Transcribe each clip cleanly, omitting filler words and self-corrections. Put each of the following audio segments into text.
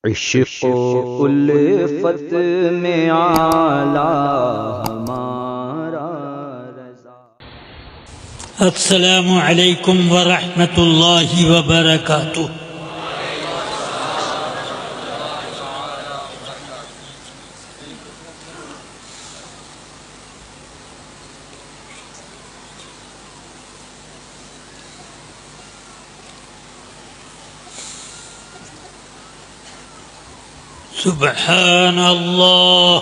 عشق و الفت میں اعلیٰ ہمارا رضا۔ السلام علیکم ورحمۃ اللہ وبرکاتہ۔ سبحان اللہ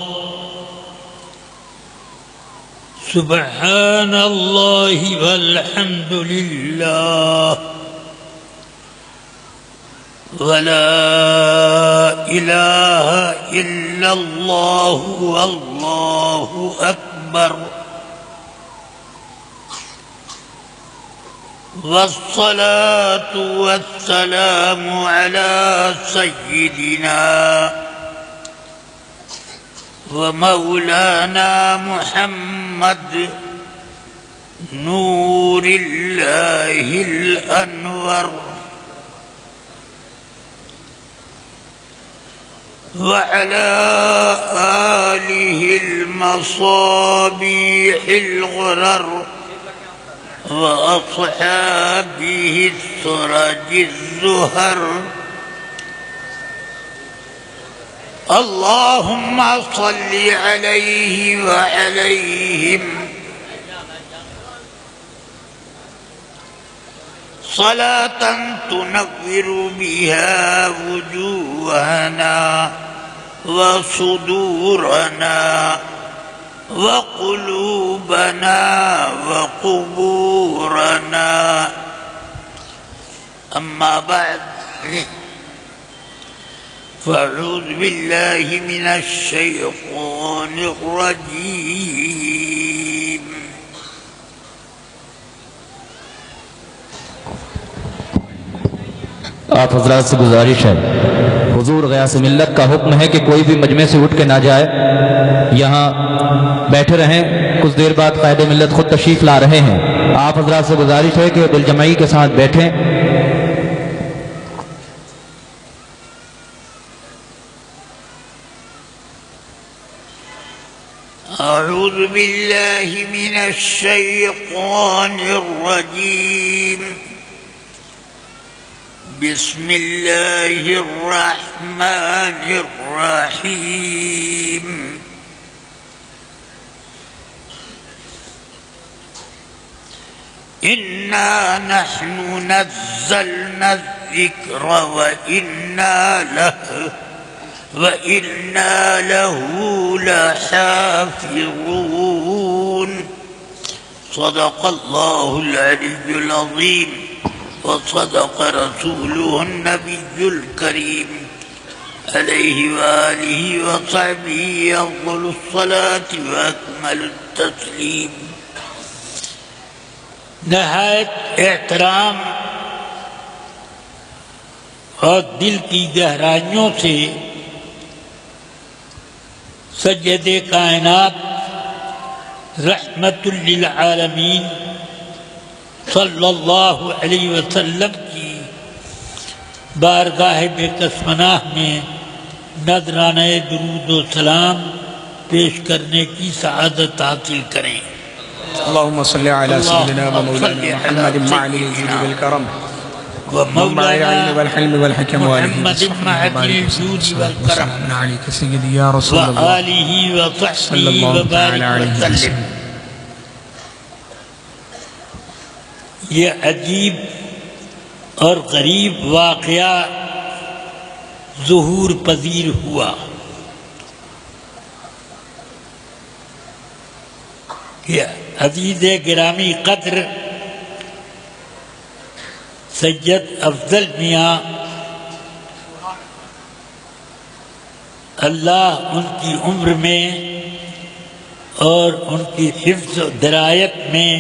سبحان اللہ والحمد للہ ولا الہ الا اللہ واللہ اکبر والصلاة والسلام على سيدنا ومولانا محمد نور الله الأنور وعلى آله المصابيح الغرر وأصحابه السرج الزهر اللهم صل عليه وعليهم صلاة تنور بها وجوهنا وصدورنا وقلوبنا وقبورنا أما بعد فأعوذ بالله من الشيطان الرجيم آپ حضرات سے گزارش ہے، حضور غیاث ملت کا حکم ہے کہ کوئی بھی مجمع سے اٹھ کے نہ جائے، یہاں بیٹھے رہیں، کچھ دیر بعد قائد ملت خود تشریف لا رہے ہیں۔ آپ حضرات سے گزارش ہے کہ بالجمعی کے ساتھ بیٹھیں۔ أعوذ بالله من الشيطان الرجيم بسم الله الرحمن الرحيم إنا نحن نزلنا الذكر وإنا له لحافظون صدق الله العلي العظيم وصدق رسوله النبي الكريم عليه وآله وصحبه أفضل الصلاة وأكمل التسليم۔ نہایت احترام اور دل کی گہرائیوں سے سید کائنات رحمت للعالمین صلی اللہ علیہ وسلم کی بارگاہ بے کسمناہ میں نذرانہ درود و سلام پیش کرنے کی سعادت حاصل کریں۔ اللهم صل على سيدنا ومولانا محمد معلي الجود والكرم ومولانا العلم والحلم والحكم محمد معدل الجود والكرم عليك سيدي يا رسول الله وآله وصحبه وبارك وسلم۔ یہ عجیب اور غریب واقعہ ظہور پذیر ہوا کہ عزیز گرامی قدر سید افضل میاں اللہ ان کی عمر میں اور ان کی حفظ و درایت میں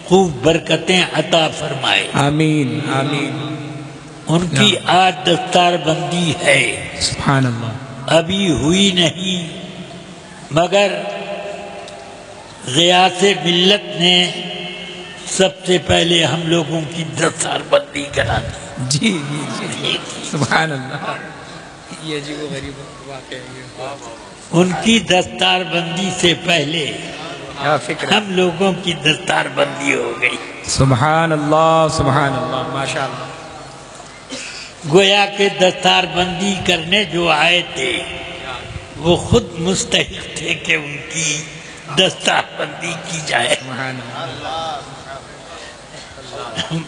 خوب برکتیں عطا فرمائے، آمین آمین۔ ان کی آج دستار بندی ہے، سبحان اللہ، ابھی ہوئی نہیں مگر غیاث ملت نے سب سے پہلے ہم لوگوں کی دستار بندی کرا دی۔ جی جی جی، سبحان اللہ۔ یہ جی وہ غریب واقع ہے. ان کی دستار بندی سے پہلے کیا فکر ہے. ہم لوگوں کی دستار بندی ہو گئی. سبحان اللہ ماشاء اللہ. گویا کہ دستار بندی کرنے جو آئے تھے وہ خود مستحق تھے کہ ان کی دستار بندی کی جائے. سبحان اللہ.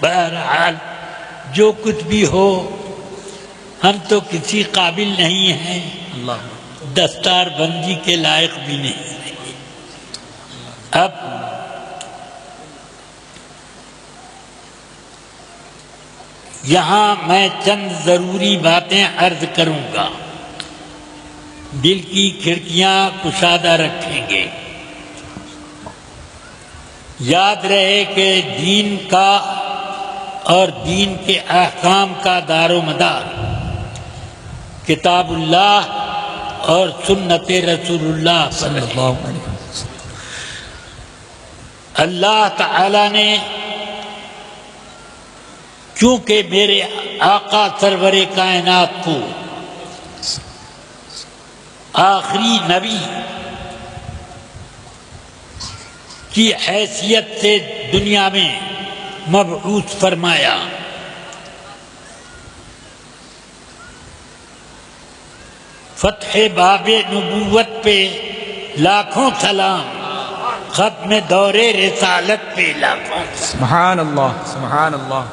بہرحال جو کچھ بھی ہو ہم تو کسی قابل نہیں ہیں، اللہ دستار بندی کے لائق بھی نہیں. اب یہاں میں چند ضروری باتیں عرض کروں گا. دل کی کھڑکیاں کشادہ رکھیں گے. یاد رہے کہ دین کا اور دین کے احکام کا دار و مدار کتاب اللہ اور سنت رسول اللہ صلی اللہ علیہ وسلم. اللہ تعالی نے چونکہ میرے آقا سرور کائنات کو آخری نبی کی حیثیت سے دنیا میں مبعوث فرمایا، فتح باب نبوت پہ لاکھوں سلام، ختم دور رسالت پہ لاکھوں سبحان اللہ.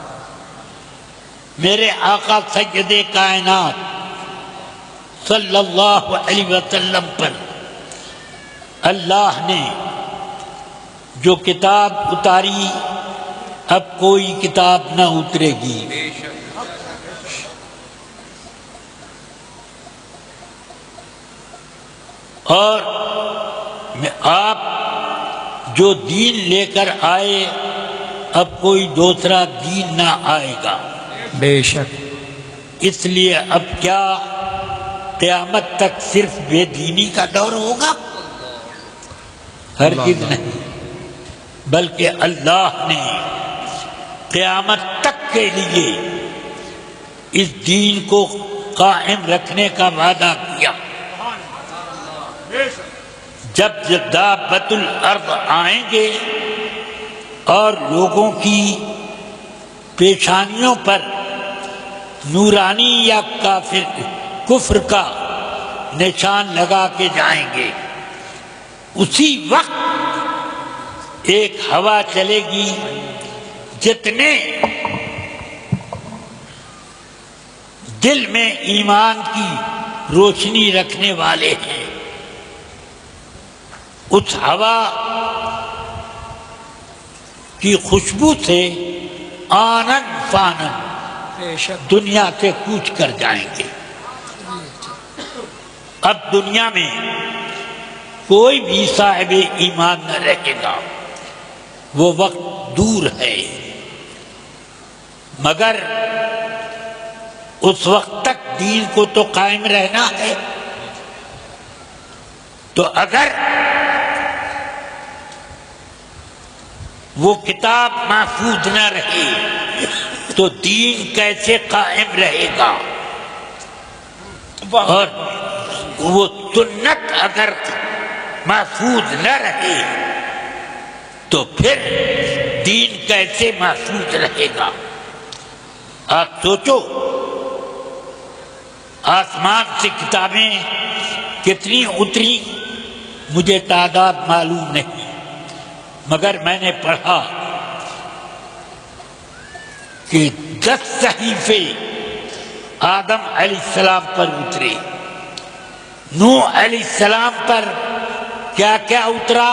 میرے آقا سید کائنات صلی اللہ علیہ وسلم پر اللہ نے جو کتاب اتاری اب کوئی کتاب نہ اترے گی. اور آپ جو دین لے کر آئے اب کوئی دوسرا دین نہ آئے گا. بے شک. اس لیے اب کیا قیامت تک صرف بے دینی کا دور ہوگا؟ ہرگز نہیں، بلکہ اللہ نے قیامت تک کے لیے اس دین کو قائم رکھنے کا وعدہ کیا. جب دابۃ الارض آئیں گے اور لوگوں کی پیشانیوں پر نورانی یا کفر کا نشان لگا کے جائیں گے، اسی وقت ایک ہوا چلے گی. جتنے دل میں ایمان کی روشنی رکھنے والے ہیں اس ہوا کی خوشبو سے آنن فانن دنیا سے کوچ کر جائیں گے. اب دنیا میں کوئی بھی صاحب ایمان نہ رہے گا، وہ وقت دور ہے. مگر اس وقت تک دین کو تو قائم رہنا ہے. تو اگر وہ کتاب محفوظ نہ رہے تو دین کیسے قائم رہے گا؟ اور وہ سنت اگر محفوظ نہ رہے تو پھر دین کیسے محفوظ رہے گا؟ آپ سوچو، آسمان سے کتابیں کتنی اتری مجھے تعداد معلوم نہیں، مگر میں نے پڑھا کہ 10 صحیفے آدم علیہ السلام پر اترے. نوح علیہ السلام پر کیا کیا اترا؟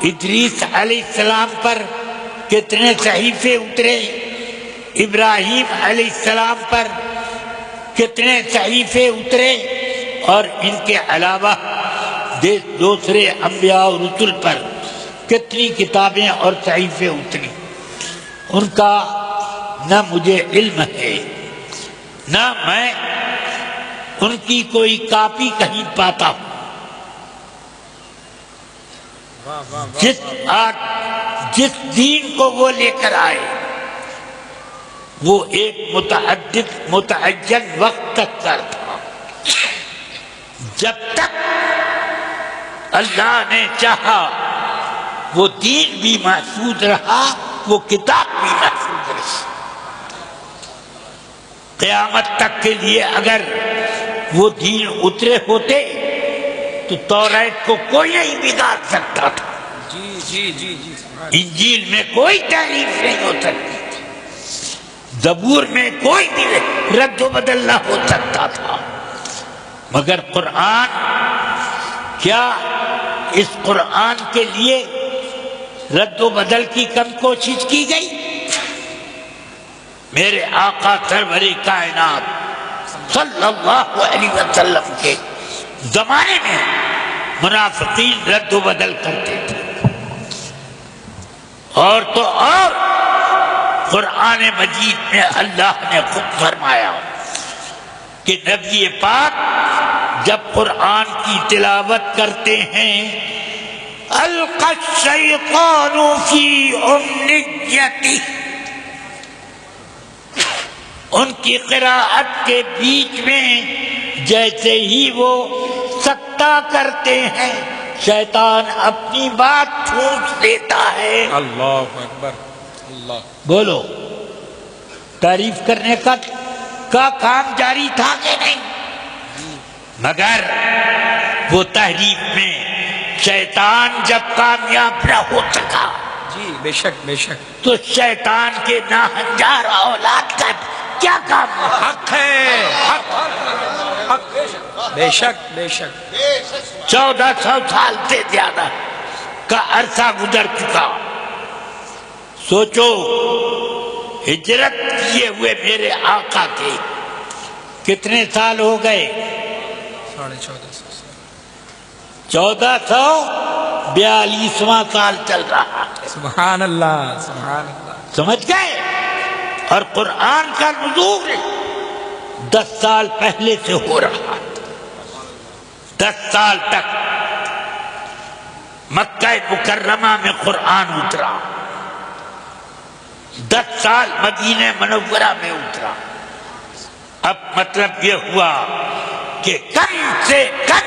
ادریس علیہ السلام پر کتنے صحیفے اترے؟ ابراہیم علیہ السلام پر کتنے صحیفے اترے؟ اور ان کے علاوہ دوسرے انبیاء اور رسل پر کتنی کتابیں اور صحیفے اتری؟ ان کا نہ مجھے علم ہے، نہ میں ان کی کوئی کاپی کہیں پاتا ہوں. جس دین کو وہ لے کر آئے وہ ایک متعین وقت تک کا تھا. جب تک اللہ نے چاہا وہ دین بھی محفوظ رہا، وہ کتاب بھی محفوظ رہی۔ قیامت تک کے لیے اگر وہ دین اترے ہوتے تو توریت کو کوئی نہیں بگاڑ سکتا تھا، انجیل میں کوئی تحریف نہیں ہو سکتی تھی، زبور میں کوئی بھی رد و بدل نہ ہو سکتا تھا، مگر قرآن، کیا اس قرآن کے لیے رد و بدل کی کم کوشش کی گئی؟ میرے آقا سرور کائنات صلی اللہ علیہ وسلم کے زمانے میں منافقین رد و بدل کرتے تھے، اور تو اور قرآن مجید میں اللہ نے خود فرمایا کہ نبی پاک جب قرآن کی تلاوت کرتے ہیں القى الشیطان فی امنیتہ، ان کی قراءت کے بیچ میں جیسے ہی وہ سکتہ کرتے ہیں شیطان اپنی بات ٹھونس دیتا ہے۔ اللہ اکبر، اللہ، بولو، تعریف کرنے کا کام جاری تھا کہ نہیں؟ مگر وہ تحریف میں شیطان جب کامیاب نہ ہو سکا، جی بے شک بے شک، تو شیطان کے ناہنجار اولاد کا کیا کام ہوا؟ حق ہے، حق حق، بے شک بے شک، 1400 سال سے زیادہ کا عرصہ گزر چکا۔ سوچو، ہجرت کیے ہوئے میرے آقا کے کتنے سال ہو گئے؟ 1442واں سال چل رہا ہے۔ سبحان اللہ، سبحان اللہ، سمجھ گئے؟ اور قرآن کا نزول 10 سال پہلے سے ہو رہا ہے۔ 10 سال تک مکہ مکرمہ میں قرآن اترا، 10 سال مدینہ منورہ میں اترا۔ اب مطلب یہ ہوا کہ کم سے کم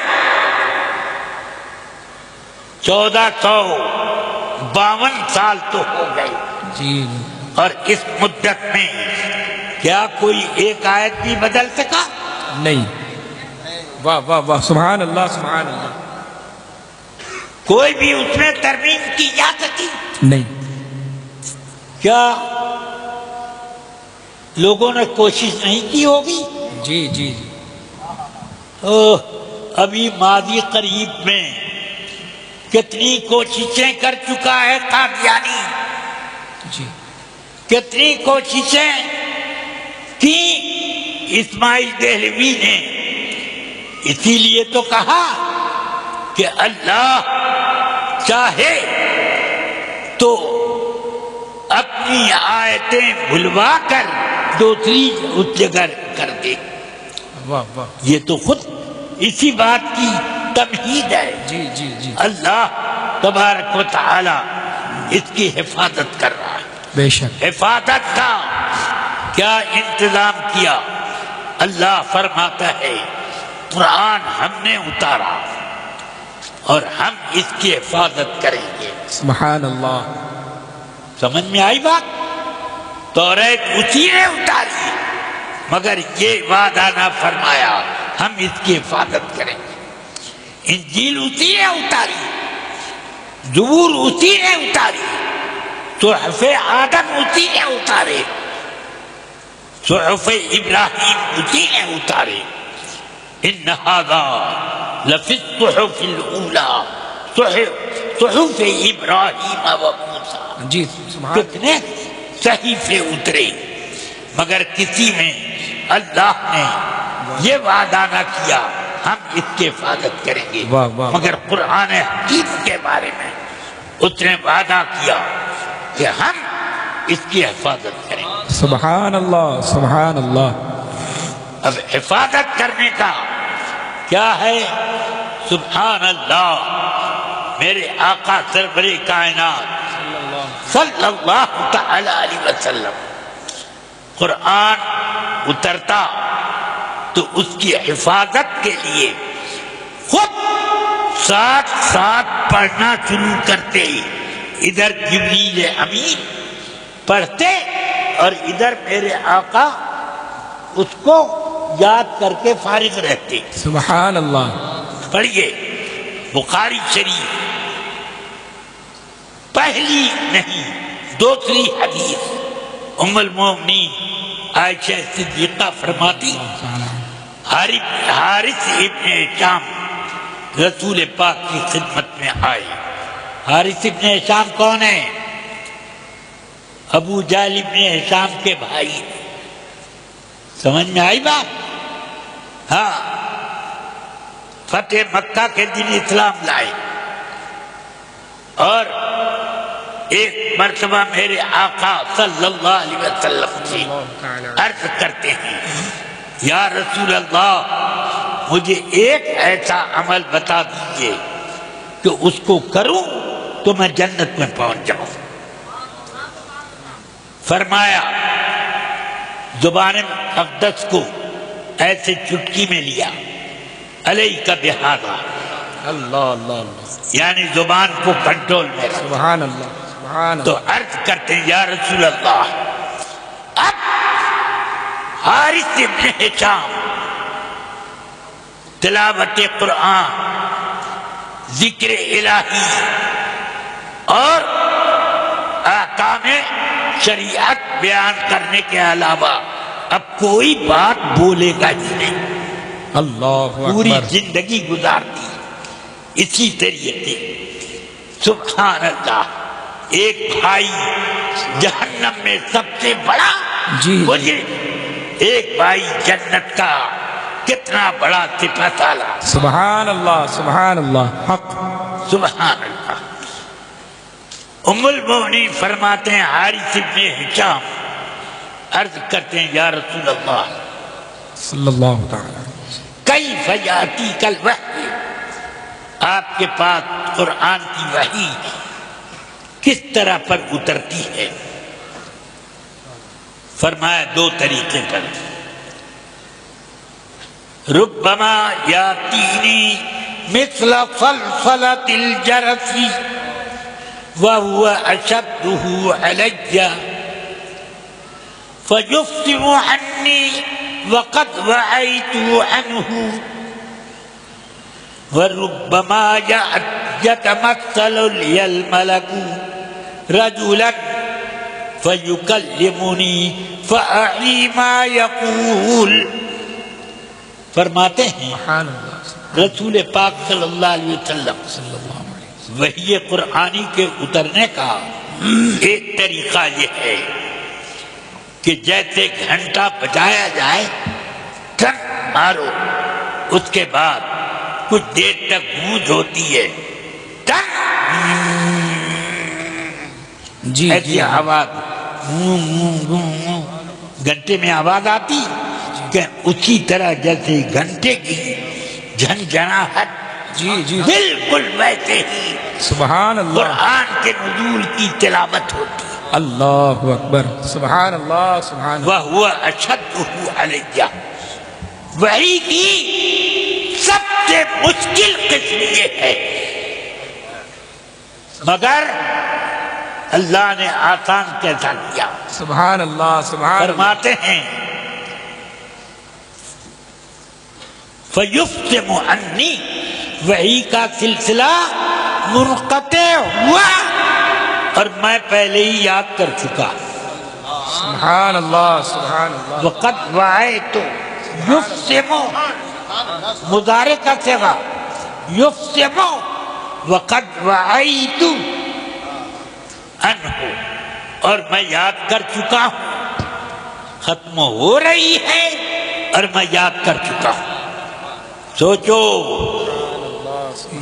1452 سال تو ہو گئے، جی، اور اس مدت میں کیا کوئی ایک آیت بھی بدل سکا؟ نہیں، واہ واہ واہ، سبحان اللہ، سبحان اللہ، کوئی بھی اس میں ترمیم کی جا سکی؟ نہیں، کیا لوگوں نے کوشش نہیں کی ہوگی؟ جی جی، ابھی ماضی قریب میں کتنی کوششیں کر چکا ہے قادیانی، جی، کتنی کوششیں کی اسماعیل دہلوی نے۔ اسی لیے تو کہا کہ اللہ چاہے تو اپنی آیتیں بھلوا کر دوسری اس جگہ کر دے۔ واہ واہ، یہ تو خود اسی بات کی تمہید ہے۔ جی جی جی، اللہ تبارک و تعالی اس کی حفاظت کر رہا ہے۔ بے شک، حفاظت کا کیا انتظام کیا؟ اللہ فرماتا ہے قرآن ہم نے اتارا اور ہم اس کی حفاظت کریں گے۔ سبحان اللہ، سمجھ میں آئی بات؟ توریت اسی نے اتاری، مگر یہ وعدہ نہ فرمایا ہم اس کی حفاظت کریں گے۔ انجیل اسی نے اتاری، زبور اسی نے اتاری، صحف آدم اسی نے اتارے، صحف ابراہیم اسی نے اتارے۔ ان ھذا لفی الصحف الاولی، صحف ابراہیم و موسیٰ۔ جی، سبحان، کتنے صحیفے اترے، مگر کسی میں اللہ نے یہ وعدہ نہ کیا ہم اس کی حفاظت کریں گے۔ واہ واہ، مگر قرآن حکیم کے بارے میں اس نے وعدہ کیا کہ ہم اس کی حفاظت کریں گے۔ سبحان اللہ، سبحان اللہ، اب حفاظت کرنے کا کیا ہے؟ سبحان اللہ، میرے آقا سرور کائنات صلی اللہ تعالی علیہ وسلم قرآن اترتا تو اس کی حفاظت کے لیے خود ساتھ ساتھ پڑھنا شروع کرتے، ادھر جبریل امین پڑھتے اور ادھر میرے آقا اس کو یاد کر کے فارغ رہتے۔ سبحان اللہ۔ پڑھیے بخاری شریف پہلی نہیں دوسری حدیث، ام المومنین عائشہ صدیقہ فرماتی حارث ابن ہشام رسول پاک کی خدمت میں آئے۔ حارث ابن ہشام کون ہے؟ ابو جہل ابن ہشام کے بھائی۔ سمجھ میں آئی بات؟ ہاں، فتح مکہ کے دن اسلام لائے، اور ایک مرتبہ میرے آقا صلی اللہ علیہ وسلم سے عرض کرتے ہیں یا رسول اللہ مجھے ایک ایسا عمل بتا دیجئے کہ اس کو کروں تو میں جنت میں پہنچ جاؤں۔ فرمایا زبان اقدس کو ایسے چٹکی میں لیا، علیک بہذا، اللہ اللہ اللہ، یعنی زبان کو کنٹرول میں رکھ۔ سبحان اللہ سبحان تو اللہ۔ عرض کرتے ہیں یا رسول اللہ اب حارث ابن ہشام تلاوت قرآن، ذکر الہی اور احکام شریعت بیان کرنے کے علاوہ اب کوئی بات بولے گا ہی نہیں۔ اللہ پوری اکبر۔ زندگی گزار دی اسی طریقے۔ سبحان اللہ۔ ایک بھائی جہنم میں سب سے بڑا جی۔ مجرم، ایک بھائی جنت کا کتنا بڑا سپہ سالار۔ سبحان اللہ سبحان اللہ، حق۔ سبحان اللہ۔ ام المومنین فرماتے ہیں حارث ابن ہشام عرض کرتے ہیں یا رسول اللہ صلی اللہ تعالی۔ کیف یاتیک الوحی، آپ کے پاس قرآن کی وحی کس طرح پر اترتی ہے؟ فرمایا دو طریقے پر، ربما یاتینی مثل صلصلۃ الجرس وهو اشدہ علی فیفصم عنی وقد وعیت عنہ، وربما یتمثل لی الملک رجلا فیکلمنی فاعی ما یقول۔ فرماتے ہیں سبحان اللہ رسول پاک صلی اللہ علیہ وسلم وحی قرآنی کے اترنے کا ایک طریقہ یہ ہے کہ جیسے گھنٹہ بجایا جائے، ٹھن مارو، اس کے بعد کچھ دیر تک گونج ہوتی ہے، ٹن جی ایسی جی۔ آواز گھنٹے میں آواز آتی کہ اسی طرح جیسے گھنٹے کی جھنجھناہٹ، جی جی بالکل ویسے ہی سبحان اللہ قرآن کے نزول کی تلاوت ہوتی۔ اللہ اکبر، سبحان اللہ سبحان اللہ۔ وَهُوَ أَشَدُّهُ عَلَيَّ، وحی کی سب سے مشکل قسم یہ ہے، مگر اللہ نے آسان کیسا کیا۔ سبحان اللہ سبحان اللہ۔ فرماتے ہیں فَيُفْتِمُ عَنِّي، وحی کا سلسلہ منقطع ہوا اور میں پہلے ہی یاد کر چکا۔ سبحان اللہ سبحان اللہ۔ وقت وعیت، یفسمو مضارع کا صیغہ، یفسمو وقت وعیت عنہ، اور میں یاد کر چکا ہوں، ختم ہو رہی ہے اور میں یاد کر چکا ہوں۔ سوچو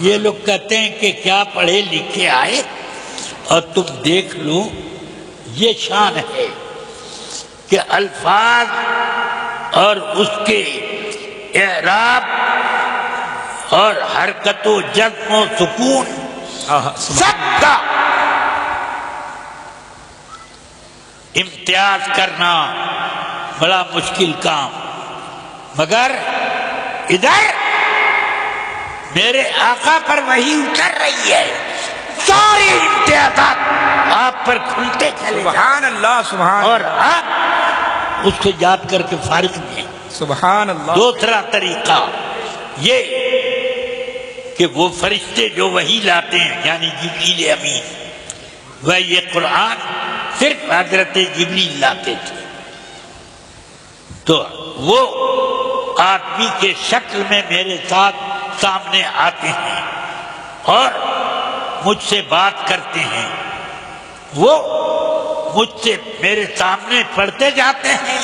یہ لوگ کہتے ہیں کہ کیا پڑھے لکھے آئے، اور تم دیکھ لو یہ شان ہے کہ الفاظ اور اس کے اعراب اور حرکت و جزم و سکون سب کا امتیاز کرنا بڑا مشکل کام، مگر ادھر میرے آقا پر وحی اتر رہی ہے، سارے امتیازات آپ پر کھلتے چلے جائیں، سبحان اللہ سبحان اور آپ اس کو یاد کر کے فارغ نہیں۔ سبحان اللہ۔ دوسرا طریقہ یہ کہ وہ فرشتے جو وحی لاتے ہیں یعنی جبریل امین، وہ یہ قرآن صرف حضرت جبریل لاتے تھے، تو وہ آدمی کے شکل میں میرے ساتھ سامنے آتے ہیں اور مجھ سے بات کرتے ہیں، وہ مجھ سے میرے سامنے پڑھتے جاتے ہیں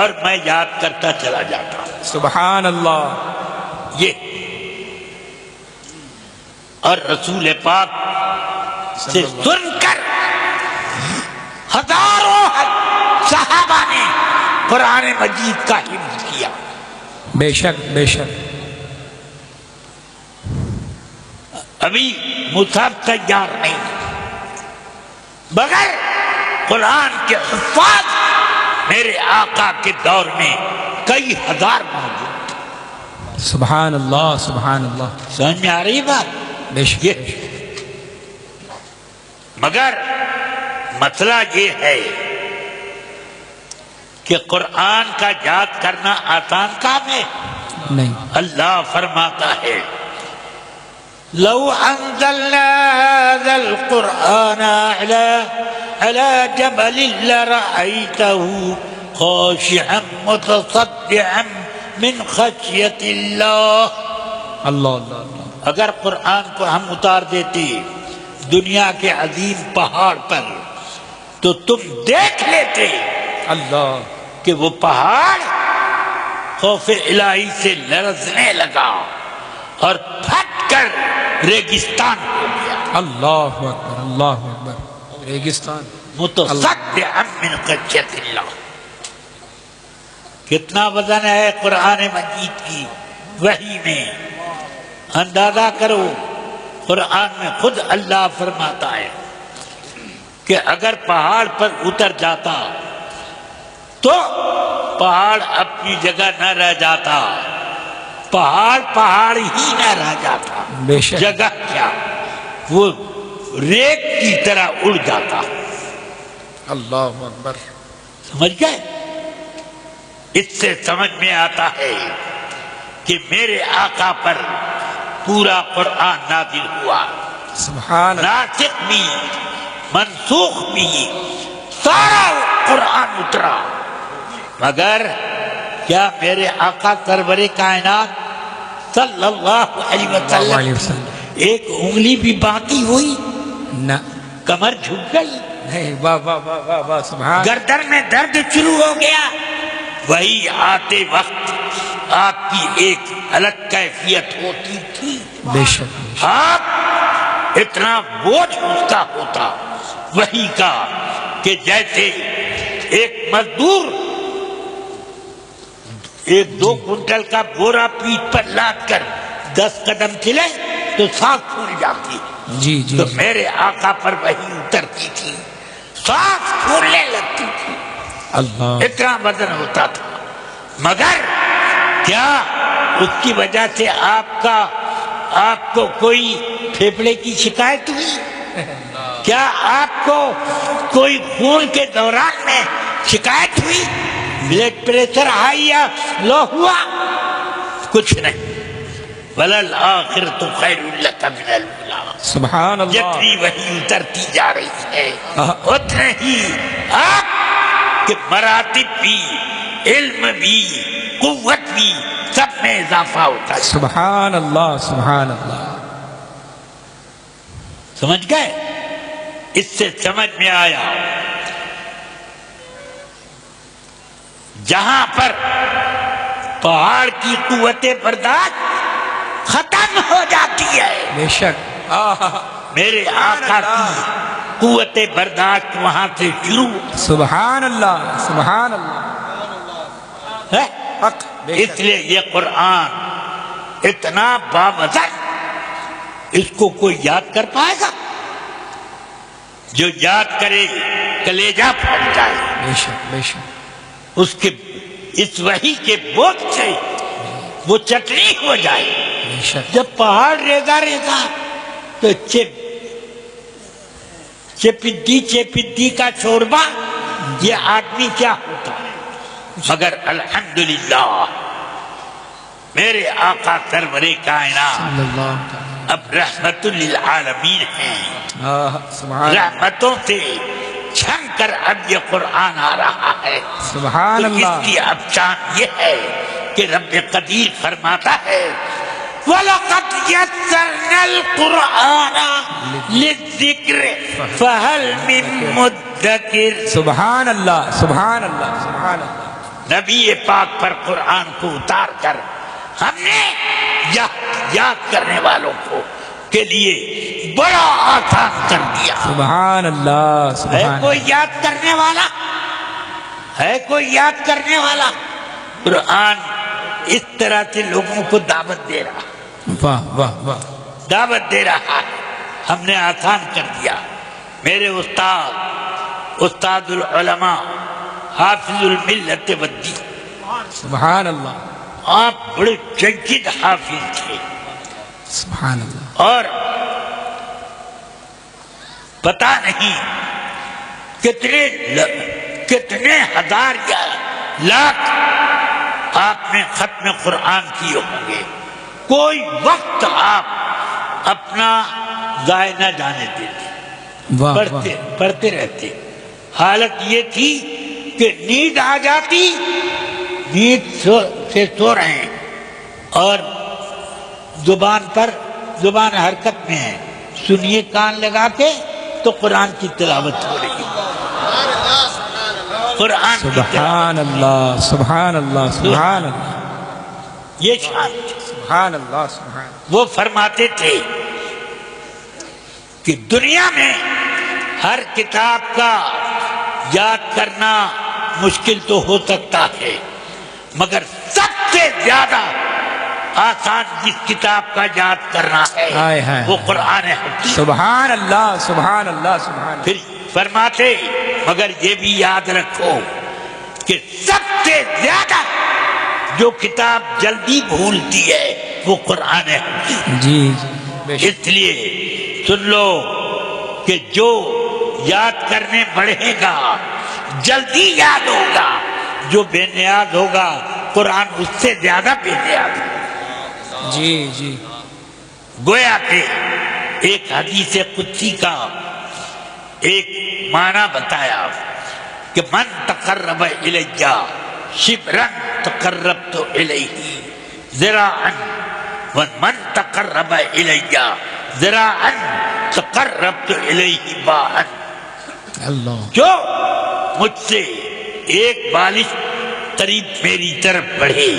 اور میں یاد کرتا چلا جاتا ہوں۔ سبحان اللہ۔ یہ اور رسول پاک سے سن کر ہزاروں صحابہ نے قرآن مجید کا حفظ کیا۔ بے شک بے شک۔ ابھی مصحف تیار نہیں، مگر قرآن کے حفاظ میرے آقا کے دور میں کئی ہزار موجود تھے۔ سبحان اللہ سبحان اللہ۔ سمجھ میں آ رہی بات؟ بے شک۔ مگر مسئلہ یہ ہے کہ قرآن کا یاد کرنا آسان کام ہے؟ نہیں۔ اللہ فرماتا ہے لو انزلنا هذا القرآن على جبل لرأيته خاشعا متصدعا من خشية الله۔ اللہ اللہ اللہ۔ اگر قرآن کو ہم اتار دیتے دنیا کے عظیم پہاڑ پر تو تم دیکھ لیتے اللہ کہ وہ پہاڑ خوف الہی سے لرزنے لگا اور پھٹ کر ریگستان ہو گیا۔ اللہ اکبر اللہ اکبر۔ ریگستان۔ متصدعا من خشیۃ اللہ۔ کتنا وزن ہے قرآن مجید کی وحی میں، اندازہ کرو۔ قرآن میں خود اللہ فرماتا ہے کہ اگر پہاڑ پر اتر جاتا تو پہاڑ اپنی جگہ نہ رہ جاتا، پہاڑ پہاڑ ہی نہ رہ جاتا، بے شک۔ جگہ کیا وہ ریت کی طرح اڑ جاتا۔ اللہ اکبر۔ سمجھ گئے؟ اس سے سمجھ میں آتا ہے کہ میرے آقا پر پورا قرآن نازل ہوا، سبحان اللہ۔ ناسخ بھی منسوخ بھی، سارا قرآن اترا، مگر کیا میرے آقا سرور کائنات صلی اللہ علیہ وسلم ایک انگلی بھی باقی ہوئی؟ نہ، کمر جھک گئی؟ نہیں۔ واہ واہ واہ واہ واہ سبحان۔ گردن میں درد شروع ہو گیا؟ وہی آتے وقت آپ کی ایک الگ کیفیت ہوتی تھی، بے شک۔ آپ اتنا بوجھ اس کا ہوتا وہی کا کہ جیسے ایک مزدور ایک 2 کنٹل کا بورا پیٹھ پر لاد کر 10 قدم چلے تو سانس پھول جاتی، جی جی۔ تو میرے آقا پر وہی اترتی تھی، سانس پھولنے لگتی تھی، اللہ۔ اتنا وزن ہوتا تھا۔ مگر کیا اس کی وجہ سے آپ کو کوئی پھیپھڑے کی شکایت ہوئی؟ کیا آپ کو کوئی خون کے دوران میں شکایت ہوئی؟ بلڈ پریشر ہائی یا لو ہوا؟ کچھ نہیں۔ وَلَلْآخِرَةُ خَيْرٌ لَكَ مِنَ الْأُولَىٰ۔ سبحان اللہ۔ جتنی وحی اترتی جا رہی ہے اتنے ہی آپ کے مراتب بھی، علم بھی، قوت بھی، سب میں اضافہ ہوتا ہے۔ سبحان اللہ سبحان اللہ۔ سمجھ گئے؟ اس سے سمجھ میں آیا جہاں پر پہاڑ کی قوت برداشت ختم ہو جاتی ہے، بے شک۔ میرے آقا کی قوت برداشت وہاں سے شروع سبحان اللہ سبحان اللہ۔ ہے۔ حق۔ بے اس شک۔ لیے یہ قرآن اتنا باوزن، اس کو کوئی یاد کر پائے گا؟ جو یاد کرے کلیجہ پھٹ جائے، بے شک بے شک۔ اس وحی کے بوجھ سے وہ چٹنی ہو جائے۔ جب پہاڑ ریزا ریزا تو چپدی کا شوربہ، یہ آدمی کیا ہوتا ہے؟ مگر الحمدللہ میرے آقا سرور کائنات اب رحمت للعالمین ہیں، رحمتوں سے چھن کر اب یہ قرآن آ رہا ہے۔ سبحان اللہ۔ اس کی اب شان یہ ہے کہ رب قدیر فرماتا ہے وَلَقَدْ يَسَّرْنَا الْقُرْآنَ لِلذِّكْرِ فَهَلْ مِن مُدَّكِرٍ۔ سبحان اللہ، سبحان اللہ، سبحان اللہ۔ نبی پاک پر قرآن کو اتار کر ہم نے یاد کرنے والوں کو کے لیے بڑا آسان کر دیا۔ سبحان اللہ، ہے سبحان کوئی یاد کرنے والا؟ ہے کوئی یاد کرنے والا؟ قرآن اس طرح سے لوگوں کو دعوت دے رہا، واہ واہ واہ، دعوت دے رہا ہے، ہم نے آسان کر دیا۔ میرے استاد العلماء حافظ الملت والدین، سبحان اللہ، آپ بڑے جید حافظ تھے، سبحان اللہ۔ اور پتہ نہیں کتنے ہزار یا لاکھ آپ نے ختم قرآن کیے ہوں گے، کوئی وقت آپ اپنا ضائع نہ جانے دیتے، واہ واہ، پڑھتے رہتے۔ حالت یہ تھی کہ نیند آ جاتی، نیند سے سو رہے ہیں اور زبان حرکت میں ہے، سنیے کان لگا کے تو قرآن کی تلاوت ہو رہی ہے، قرآن کی تلاوت۔ سبحان اللہ، سبحان اللہ، سبحان اللہ، یہ شان تھی۔ سبحان اللہ، سبحان اللہ۔ وہ فرماتے تھے کہ دنیا میں ہر کتاب کا یاد کرنا مشکل تو ہو سکتا ہے، مگر سب سے زیادہ آسان جس کتاب کا یاد کرنا ہے وہ قرآن حکیم۔ سبحان اللہ، سبحان اللہ، سبحان اللہ۔ پھر فرماتے مگر یہ بھی یاد رکھو کہ سب سے زیادہ جو کتاب جلدی بھولتی ہے وہ قرآن حکیم۔ جی بے شک۔ اس لیے سن لو کہ جو یاد کرنے بڑھے گا جلدی یاد ہوگا، جو بے نیاز ہوگا قرآن اس سے زیادہ بے نیاز ہوگا۔ جی جی، گویا کہ ایک حدیث قدسی کا ایک معنی بتایا کہ من تقرب الیہ شبرا تقربت الیہ ذراعا ومن تقرب الیہ ذراعا تقربت الیہ باعا۔ اللہ، جو مجھ سے ایک بالش قریب میری طرف بڑھے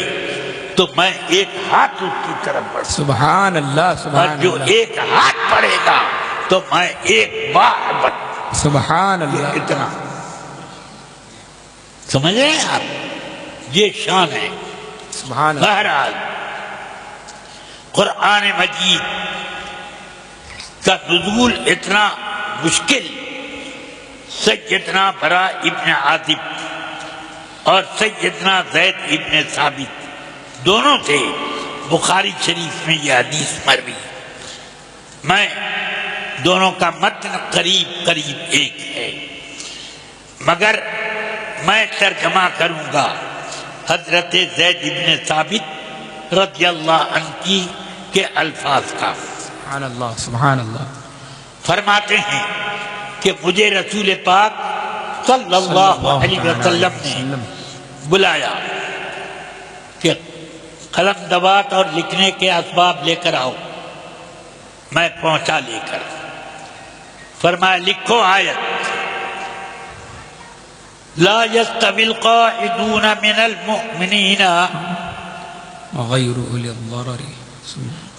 تو میں ایک ہاتھ اس کی طرف بڑھوں، سبحان اللہ، اور سبحان جو اللہ، ایک ہاتھ بڑھے گا تو میں ایک باع بڑھوں۔ سبحان اللہ۔ اتنا سمجھ رہے ہیں آپ؟ یہ شان ہے۔ سبحان اللہ۔ بہرحال قرآن مجید کا نزول اتنا مشکل سیدنا برا ابن عازب اور سیدنا زید ابن ثابت دونوں تھے، بخاری شریف میں یہ حدیث مروی۔ میں دونوں کا متن قریب ایک ہے، مگر میں ترجمہ کروں گا حضرت زید ابن ثابت رضی اللہ عنہ کی کے الفاظ کا۔ سبحان اللہ، سبحان اللہ۔ فرماتے ہیں کہ مجھے رسول پاک صلی اللہ علیہ وسلم نے بلایا کہ قلم دوات اور لکھنے کے اسباب لے کر آؤ۔ میں پہنچا لے کر، فرمایا لکھو آیت لا يستوي القاعدون من المؤمنين غیر اولی الضرر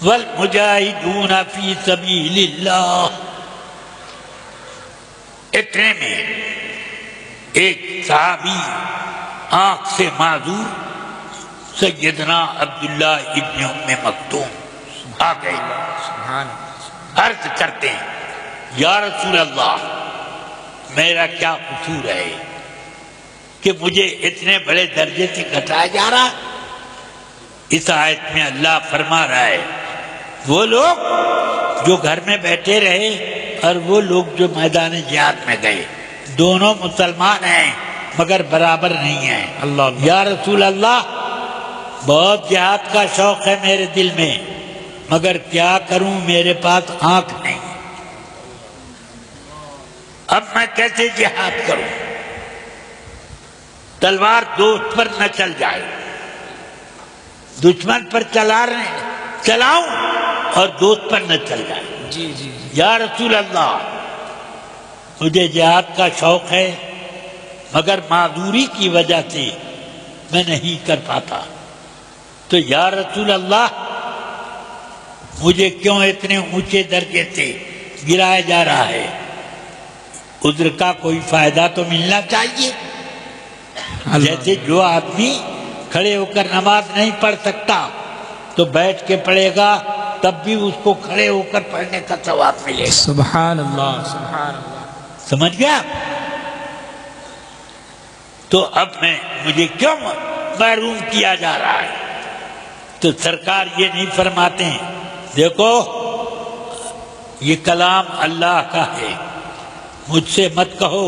والمجاہدون فی سبیل اللہ۔ اتنے میں ایک صحابی آنکھ سے معذور سیدنا عبداللہ ابن ام مکتوم آ گئے، سبحان اللہ۔ عرض کرتے ہیں یا رسول اللہ میرا کیا قصور ہے کہ مجھے اتنے بڑے درجے سے گھٹایا جا رہا؟ اس آیت میں اللہ فرما رہا ہے وہ لوگ جو گھر میں بیٹھے رہے اور وہ لوگ جو میدان جہاد میں گئے، دونوں مسلمان ہیں مگر برابر نہیں ہیں۔ اللہ یا رسول اللہ، بہت جہاد کا شوق ہے میرے دل میں، مگر کیا کروں، میرے پاس آنکھ نہیں، اب میں کیسے جہاد کروں؟ تلوار دوست پر نہ چل جائے، دشمن پر چلاؤں اور دوست پر نہ چل جائے۔ جی جی یا رسول اللہ، مجھے جہاد کا شوق ہے مگر معذوری کی وجہ سے میں نہیں کر پاتا، تو یا رسول اللہ مجھے کیوں اتنے اونچے درجے سے گرایا جا رہا ہے؟ عذر کا کوئی فائدہ تو ملنا چاہیے۔ جیسے جو آدمی کھڑے ہو کر نماز نہیں پڑھ سکتا تو بیٹھ کے پڑھے گا، تب بھی اس کو کھڑے ہو کر پڑھنے کا ثواب ملے گا۔ سبحان اللہ سبحان اللہ۔ سمجھ گیا؟ تو اب مجھے کیوں محروم کیا جا رہا ہے؟ تو سرکار یہ نہیں فرماتے ہیں، دیکھو یہ کلام اللہ کا ہے، مجھ سے مت کہو،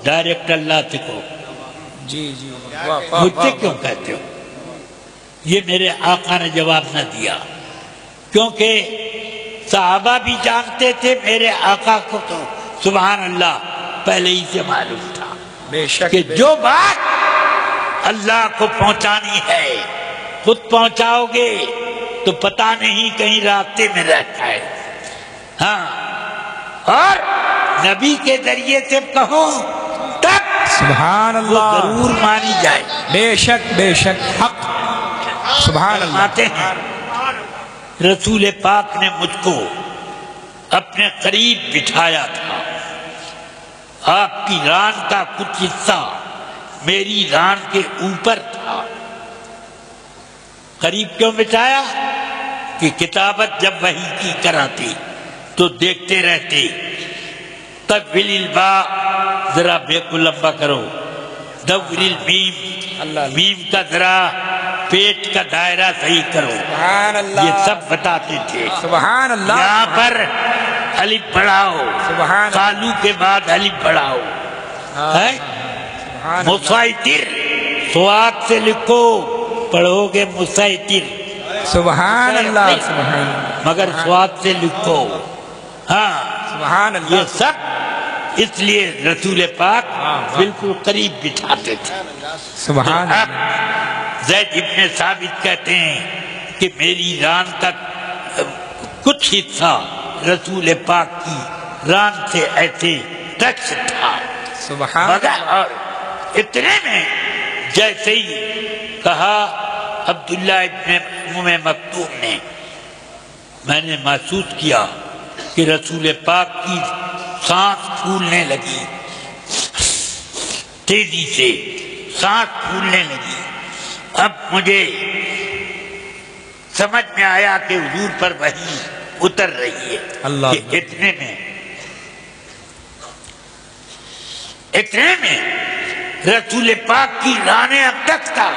ڈائریکٹ اللہ سے کہو۔ جی جی مجھ سے کیوں کہتے ہو؟ یہ میرے آقا نے جواب نہ دیا، کیونکہ صحابہ بھی جانتے تھے میرے آقا کو تو سبحان اللہ پہلے ہی سے معلوم تھا بے شک کہ جو بات اللہ کو پہنچانی ہے خود پہنچاؤ گے تو پتہ نہیں کہیں راستے میں رہتا ہے، ہاں، اور نبی کے ذریعے سے کہو تب سبحان وہ اللہ ضرور مانی جائے۔ بے شک حق سبحان اللہ۔ فرماتے ہیں رسول پاک نے مجھ کو اپنے قریب بٹھایا تھا، آپ کی ران کا کچھ حصہ میری ران کے اوپر تھا۔ قریب کیوں بٹھایا؟ کہ کتابت جب وحی کی کراتی تو دیکھتے رہتے، طول الباء، ذرا بے کو لمبا کرو، دور المیم، میم کا ذرا پیٹ کا دائرہ صحیح کرو، سبحان اللہ یہ سب بتاتے تھے۔ سبحان اللہ یہاں پر الف بڑھاؤ، سبحان اللہ۔ قالو کے بعد الف بڑھاؤ، ہے سبحان مسیطر، سواد سے لکھو، پڑھو گے مسیطر، سبحان اللہ سبحان اللہ مگر سواد سے لکھو، ہاں، سبحان یہ اللہ سب اس لیے رسول پاک بالکل قریب بٹھاتے تھے۔ سبحان اب اللہ زید ابن ثابت کہتے ہیں کہ میری ران کا کچھ حصہ رسول پاک کی ران سے ایسے ٹچ تھا، سبحان مگر اور اتنے میں جیسے ہی کہا عبداللہ ابن مکتوم نے، میں نے محسوس کیا کہ رسول پاک کی سانس پھولنے لگی، تیزی سے سانس پھولنے لگی۔ اب مجھے سمجھ میں آیا کہ حضور پر وحی اتر رہی ہے۔ اللہ کہ اتنے میں رسول پاک کی ران اقدس کا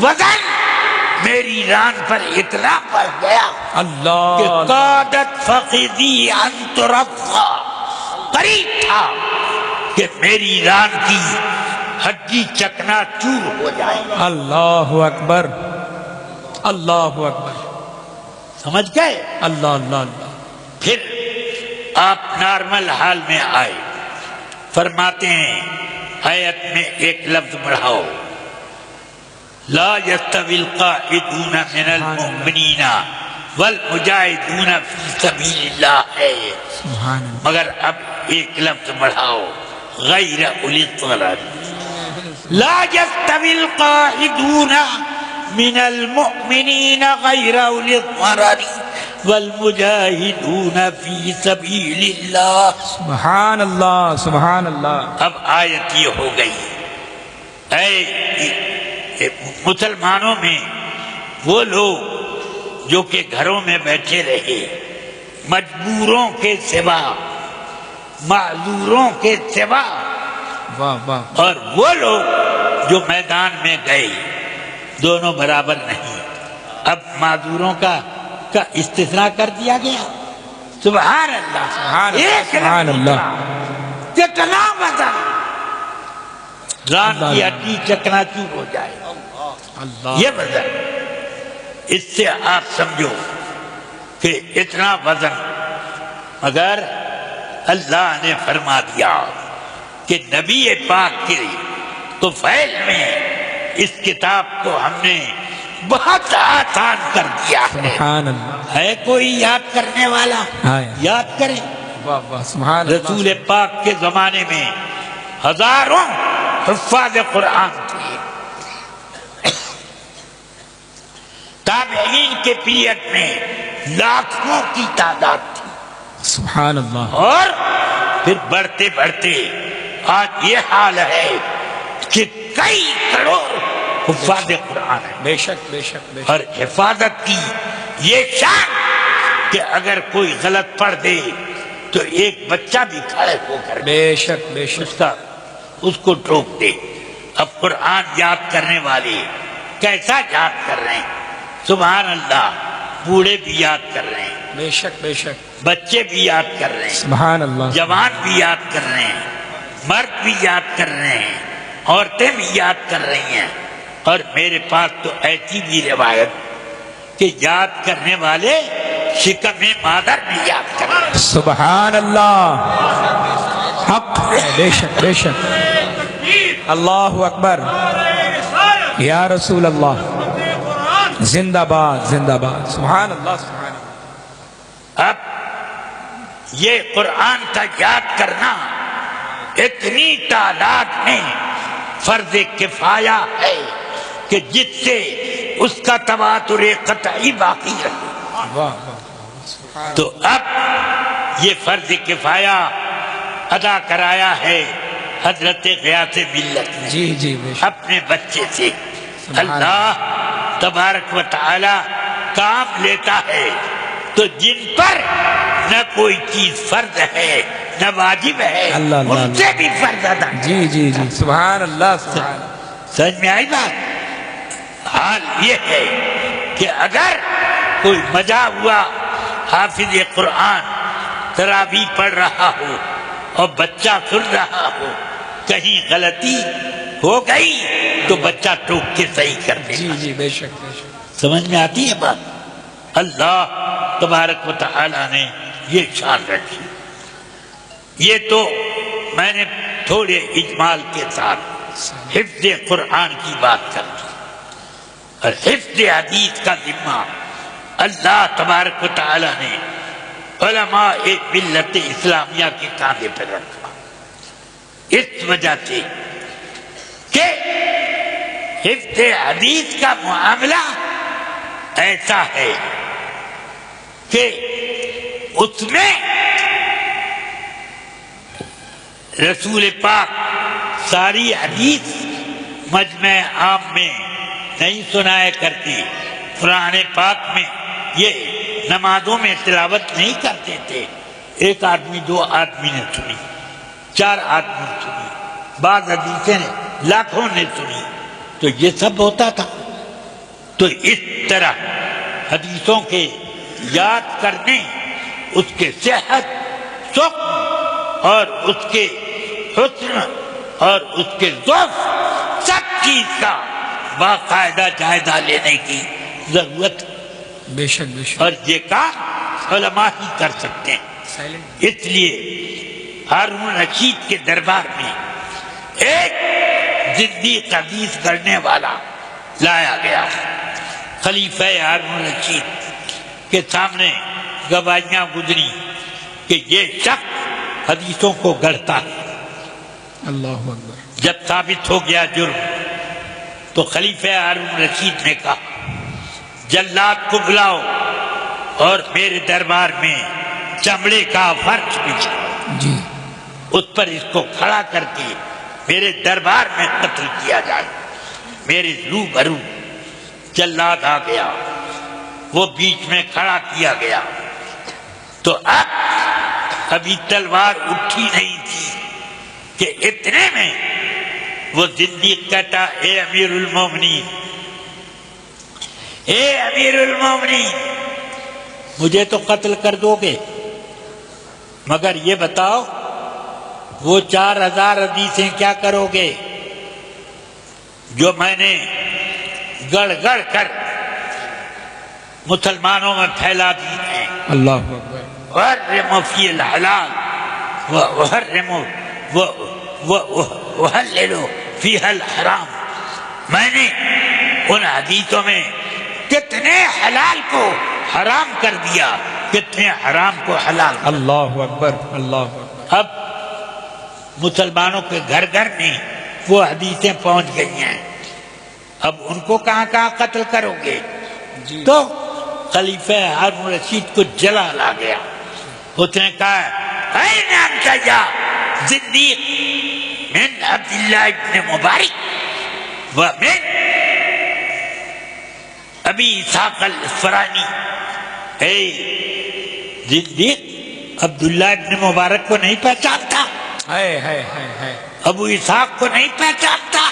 وزن میری ران پر اتنا بڑھ گیا کہ اللہ قادت فخذی ان ترفع، قریب تھا کہ میری ران کی ہڈی چکنا چور ہو جائے۔ اللہ اکبر اللہ اکبر سمجھ گئے؟ اللہ اللہ اللہ پھر آپ نارمل حال میں آئے، فرماتے ہیں آیت میں ایک لفظ بڑھاؤ، لا يستوي القاعدون من المؤمنین والمجاہدون فی سبیل اللہ ہے، سبحان اللہ مگر اب ایک لفظ بڑھاؤ، غیر اولی الضرر، لا يستوي القاعدون من المؤمنین غیر اولی الضرر والمجاہدون فی سبیل اللہ۔ سبحان اللہ سبحان اللہ اب آیت یہ ہو گئی، اے مسلمانوں میں وہ لوگ جو کہ گھروں میں بیٹھے رہے، مجبوروں کے سوا، معذوروں کے سوا، واہ واہ اور وہ لوگ جو میدان میں گئے، دونوں برابر نہیں۔ معذوروں کا استثناء کر دیا گیا. سبحان اللہ. سبحان اللہ. کتنا وزن، ران کی ہڈی چکنا چور ہو جائے. یہ وزن، اس سے آپ سمجھو کہ اتنا وزن. مگر اللہ نے فرما دیا کہ نبی پاک کے طفیل میں اس کتاب کو ہم نے بہت آسان کر دیا ہے. سبحان اللہ. ہے کوئی یاد کرنے والا؟ یاد کریں. سبحان اللہ. رسول پاک کے زمانے میں ہزاروں حفاظ قرآن تھے. تابعین کے پیریڈ میں لاکھوں کی تعداد تھی. سبحان اللہ. اور پھر بڑھتے بڑھتے آج یہ حال ہے کہ کئی کروڑ حفاظ قرآن ہیں. بے شک بے شک بے شک. اور حفاظت کی یہ شان کہ اگر کوئی غلط پڑھ دے تو ایک بچہ بھی کھڑے ہو کر بے شک بے شک اس کو ٹوک دے. اب قرآن یاد کرنے والے کیسا یاد کر رہے ہیں؟ سبحان اللہ. بوڑھے بھی یاد کر رہے ہیں، بے شک بے شک. بچے بھی یاد کر رہے ہیں، سبحان اللہ. جوان بھی یاد کر رہے ہیں، مرد بھی یاد کر رہے ہیں، عورتیں بھی یاد کر رہی ہیں. اور میرے پاس تو ایسی بھی روایت کہ یاد کرنے والے شکم مادر بھی یاد کر رہے ہیں. سبحان اللہ. حق ہے. بے شک بے شک. اللہ اکبر. یا رسول اللہ. زندہ باد زندہ باد. سبحان اللہ سبحان اللہ. اب یہ قرآن کا یاد کرنا اتنی تعداد میں فرض کفایہ ہے کہ جس سے اس کا تواتر قطعی باقی رہے. تو اب یہ فرض کفایہ ادا کرایا ہے حضرت غیاث ملت نے جی جی بے شک. اپنے بچے سے. اللہ تبارک و تعالی کام لیتا ہے تو جن پر نہ کوئی چیز فرض ہے نہ واجب ہے ان سے بھی فرض ادا. جی جی جی. سبحان اللہ سبحان اللہ. سمجھ میں آئی بات؟ حال یہ ہے کہ اگر کوئی مزہ ہوا حافظ قرآن تراویح پڑھ رہا ہو اور بچہ سن رہا ہو، کہیں غلطی ہو گئی تو بچہ ٹوک کے صحیح کر دے. جی جی بے شک بے شک. سمجھ میں آتی ہے بات؟ اللہ تبارک و تعالی نے یہ شان رکھی. یہ تو میں نے تھوڑے اجمال کے ساتھ حفظ قرآن کی بات کر دی. اور حفظ حدیث کا ذمہ اللہ تبارک و تعالی نے علماء ملت اسلامیہ کے کاندھے پر رکھا. اس وجہ سے کہ حفظ حدیث کا معاملہ ایسا ہے کہ اس میں رسول پاک ساری حدیث مجمع عام میں نہیں سنایا کرتی. قرآن پاک میں یہ نمازوں میں تلاوت نہیں کرتے تھے. ایک آدمی دو آدمی نے سنی، چار آدمی نے سنی، بعض حدیثیں لاکھوں نے سنی. تو یہ سب ہوتا تھا. تو اس طرح حدیثوں کے یاد کرنے، اس کے صحت، سکم اور اس کے حسن اور اس کے ضعف، سب چیز کا باقاعدہ جائزہ لینے کی ضرورت. بے شک بے شک. اور یہ کام علماء ہی کر سکتے ہیں. اس لیے ہارون رشید کے دربار میں ایک زندیق حدیث کرنے والا لایا گیا. خلیفہ ہارون رشید کے سامنے گواہیاں گزری کہ یہ شخص حدیثوں کو گڑھتا ہے. اللہ اکبر. جب ثابت ہو گیا جرم تو خلیفہ ہارون رشید نے کہا جلاد کو بلاؤ اور میرے دربار میں چمڑے کا فرش بچھاؤ. جی. اس پر اس کو کھڑا کر کے میرے دربار میں قتل کیا جائے. میرے روبرو جلاد آ گیا، وہ بیچ میں کھڑا کیا گیا. تو ابھی تلوار اٹھی نہیں تھی کہ اتنے میں وہ زندیق کہتا اے امیر المومنین اے امیر المومنین مجھے تو قتل کر دو گے، مگر یہ بتاؤ وہ 4000 حدیثیں کیا کرو گے جو میں نے گڑ گڑ کر مسلمانوں میں پھیلا دی ہیں؟ اللہ اکبر. وحرموا فی الحلال وحرموا وحللوا فیہا الحرام. میں نے ان حدیثوں میں کتنے حلال کو حرام کر دیا، کتنے حرام کو حلال کر دیا. اللہ اکبر. اللہ اکبر. اب مسلمانوں کے گھر گھر میں وہ حدیثیں پہنچ گئی ہیں، اب ان کو کہاں کہاں قتل کرو گے؟ تو خلیفہ ہارون الرشید کو جلال آ گیا. اس نے کہا این انت یا زندیق من عبداللہ ابن مبارک ومن ابی اسحاق الاسفرانی. اے زندیق، عبداللہ ابن مبارک کو نہیں پہچانتا؟ ہے ابو اسحاق کو نہیں پہچانتا؟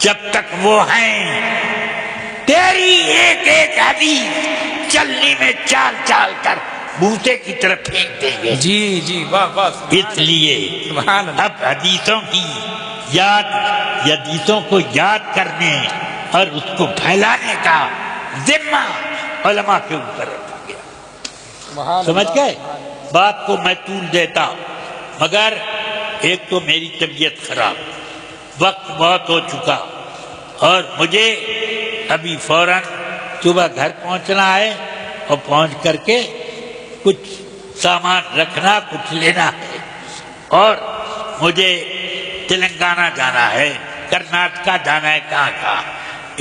جب تک وہ ہیں تیری ایک ایک حدیث چلنے میں چال چال کر بوتے کی طرف پھینک دیں گے. جی جی واہ واہ. اس لیے سبحان اللہ. اب حدیثوں کی یاد، حدیثوں کو یاد کرنے اور اس کو پھیلانے کا ذمہ علماء کے اوپر رکھا گیا. سمجھ گئے؟ بات کو میں طول دیتا، مگر ایک تو میری طبیعت خراب، وقت بہت ہو چکا اور مجھے ابھی فوراً صبح گھر پہنچنا ہے اور پہنچ کر کے کچھ سامان رکھنا، کچھ لینا ہے، اور مجھے تلنگانہ جانا ہے، کرناٹکا جانا ہے، کہاں کہاں.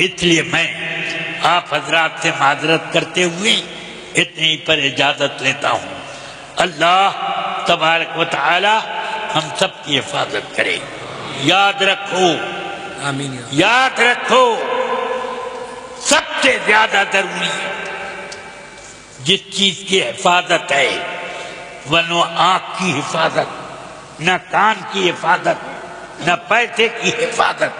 اس لیے میں آپ حضرات سے معذرت کرتے ہوئے اتنی پر اجازت لیتا ہوں. اللہ تبارک و تعالی ہم سب کی حفاظت کرے. یاد رکھو، آمین. یاد رکھو، سب سے زیادہ ضروری جس چیز کی حفاظت ہے وہ نہ آنکھ کی حفاظت، نہ کان کی حفاظت، نہ پیسے کی حفاظت،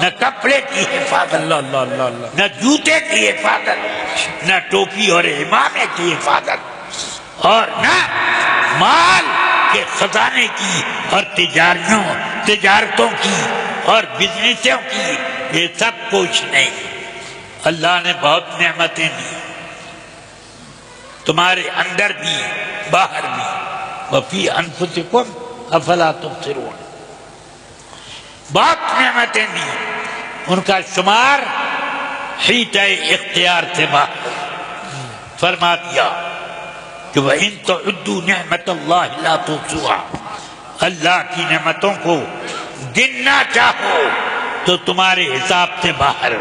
نہ کپڑے کی حفاظت، اللہ اللہ اللہ اللہ. نہ جوتے کی حفاظت، نہ ٹوپی اور امامے کی حفاظت، اور نہ مال کے خزانے کی اور تجارتوں کی اور بزنسوں کی. یہ سب کچھ نہیں. اللہ نے بہت نعمتیں دی تمہارے اندر بھی باہر بھی. وفی انفسکم افلا تبصرون. بہت نعمتیں دی، ان کا شمار حیطہ اختیار سے باہر. فرما دیا کہ وَإِن تَعُدُّوا نِعْمَةَ اللَّهِ لَا تُحْصُوهَا. اللہ کی نعمتوں کو گننا چاہو تو تمہارے حساب سے باہر.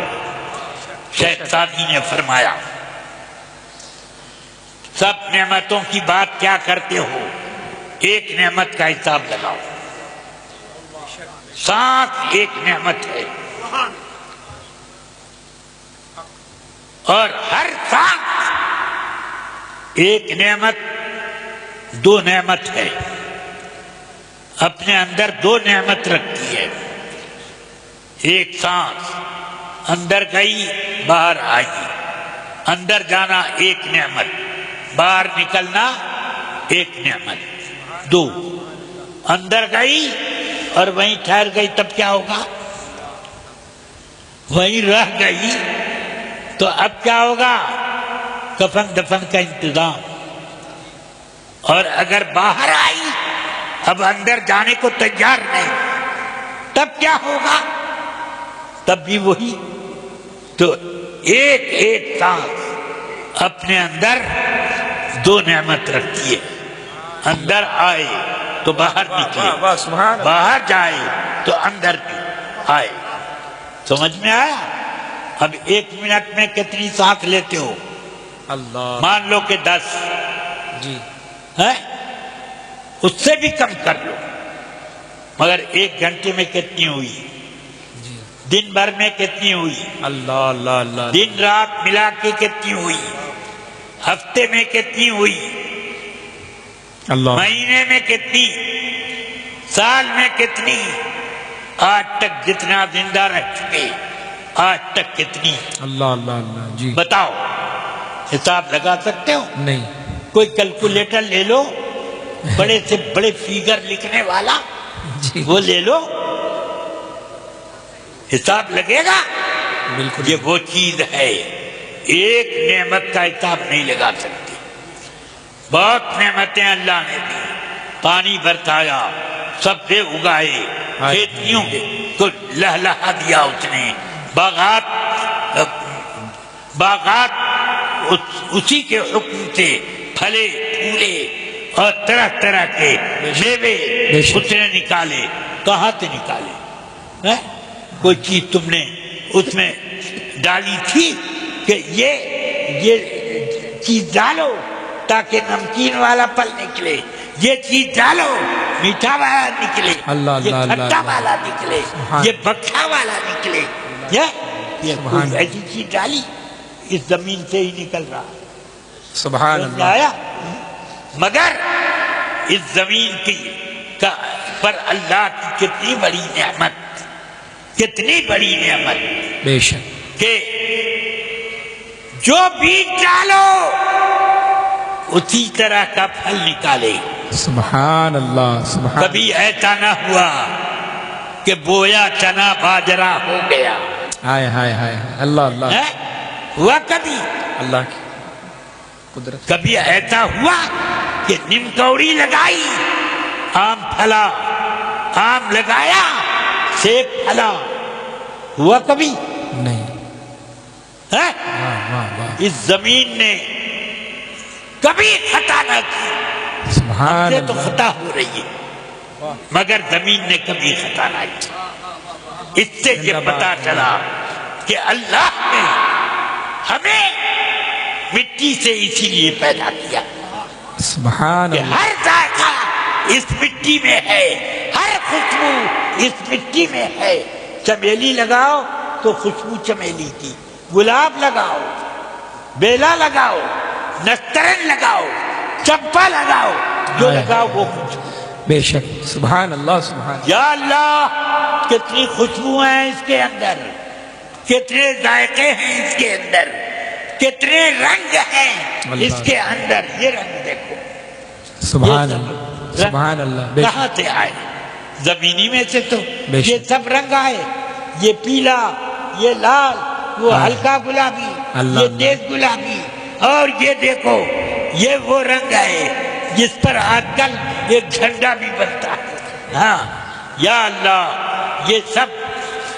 شیخ سعدی نے فرمایا سب نعمتوں کی بات کیا کرتے ہو، ایک نعمت کا حساب لگاؤ. سانس ایک نعمت ہے، اور ہر سانس ایک نعمت، دو نعمت ہے. اپنے اندر دو نعمت رکھتی ہے. ایک سانس اندر گئی باہر آئی، اندر جانا ایک نعمت، باہر نکلنا ایک نعمت. دو اندر گئی اور وہیں ٹھہر گئی تب کیا ہوگا؟ وہیں رہ گئی تو اب کیا ہوگا؟ کفن دفن کا انتظام. اور اگر باہر آئی اب اندر جانے کو تیار نہیں تب کیا ہوگا؟ تب بھی وہی. تو ایک ایک سانس اپنے اندر دو نعمت رکھتی ہے. اندر آئے تو باہر نکلے، باہر جائے تو اندر آئے. سمجھ میں آیا؟ اب 1 منٹ میں کتنی سانس لیتے ہو؟ اللہ. مان لو کہ 10 جی ہے، اس سے بھی کم کر لو. مگر 1 گھنٹے میں کتنی ہوئی؟ دن بھر میں کتنی ہوئی؟ اللہ اللہ اللہ. دن رات ملا کے کتنی ہوئی؟ ہفتے میں کتنی ہوئی؟ اللہ. مہینے میں کتنی؟ سال میں کتنی؟ آج تک جتنا زندہ رہ چکے آج تک کتنی؟ اللہ اللہ اللہ جی بتاؤ، حساب لگا سکتے ہو؟ نہیں کوئی کیلکولیٹر لے لو، بڑے سے بڑے فیگر لکھنے والا جی وہ لے لو، حساب لگے گا؟ بالکل یہ وہ چیز ہے، ایک نعمت کا حساب نہیں لگا سکتے۔ بہت نعمتیں اللہ نے دی، پانی برسایا، سبزے اگائے، کھیتیوں کو لہلہا دیا اس نے، باغات اسی کے حکم سے پھلے پھولے اور طرح طرح کے میوے اس نے نکالے۔ کہاں سے نکالے؟ کوئی چیز تم نے اس میں ڈالی تھی کہ یہ چیز ڈالو تاکہ نمکین والا پھل نکلے، یہ چیز ڈالو میٹھا والا نکلے، یہ کھٹا والا نکلے، یہ بکھا والا نکلے؟ یہ کوئی ایسی چیز ڈالی؟ اس زمین سے ہی نکل رہا، سبحان اللہ۔ آیا؟ مگر اس زمین کی پر اللہ کی کتنی بڑی نعمت، کتنی بڑی نعمت بے شک کہ جو بیج ڈالو اسی طرح کا پھل نکالے۔ سبحان اللہ سبحان کبھی ایسا نہ ہوا کہ بویا چنا باجرہ ہو گیا، ہائے ہائے ہائے اللہ اللہ ہوا کبھی؟ اللہ کی قدرت۔ کبھی ایسا ہوا کہ نمکوڑی لگائی آم پھلا، آم لگایا سیب پھلا، ہوا کبھی؟ نہیں واہ واہ واہ اس زمین نے کبھی خطا نہ کی، سبحان سے تو اللہ خطا ہو رہی ہے مگر زمین نے کبھی خطا نہ کی۔ اس سے یہ پتا چلا کہ اللہ نے ہمیں مٹی سے اسی لیے پیدا کیا سبحان کہ اللہ ہر ذائقہ اس مٹی میں ہے، ہر خوشبو اس مٹی میں ہے۔ چمیلی لگاؤ تو خوشبو چمیلی کی، گلاب لگاؤ، بیلا لگاؤ، نسترن لگاؤ، چمپا لگاؤ، جو لگاؤ وہ خوشبو۔ بے شک سبحان اللہ سبحان یا اللہ کتنی خوشبو ہیں اس کے اندر، کتنے ذائقے ہیں اس کے اندر، کتنے رنگ ہیں اس کے اندر۔ یہ رنگ دیکھو، سبحان یہ اللہ سب سبحان اللہ بے کہاں سے آئے؟ زمینی میں سے تو بے شک۔ یہ سب رنگ آئے، یہ پیلا، یہ لال، وہ ہلکا گلابی، اللہ یہ اللہ۔ تیز گلابی، اور یہ دیکھو یہ وہ رنگ ہے جس پر آج کل ایک جھنڈا بھی بنتا ہے۔ ہاں یا اللہ یہ سب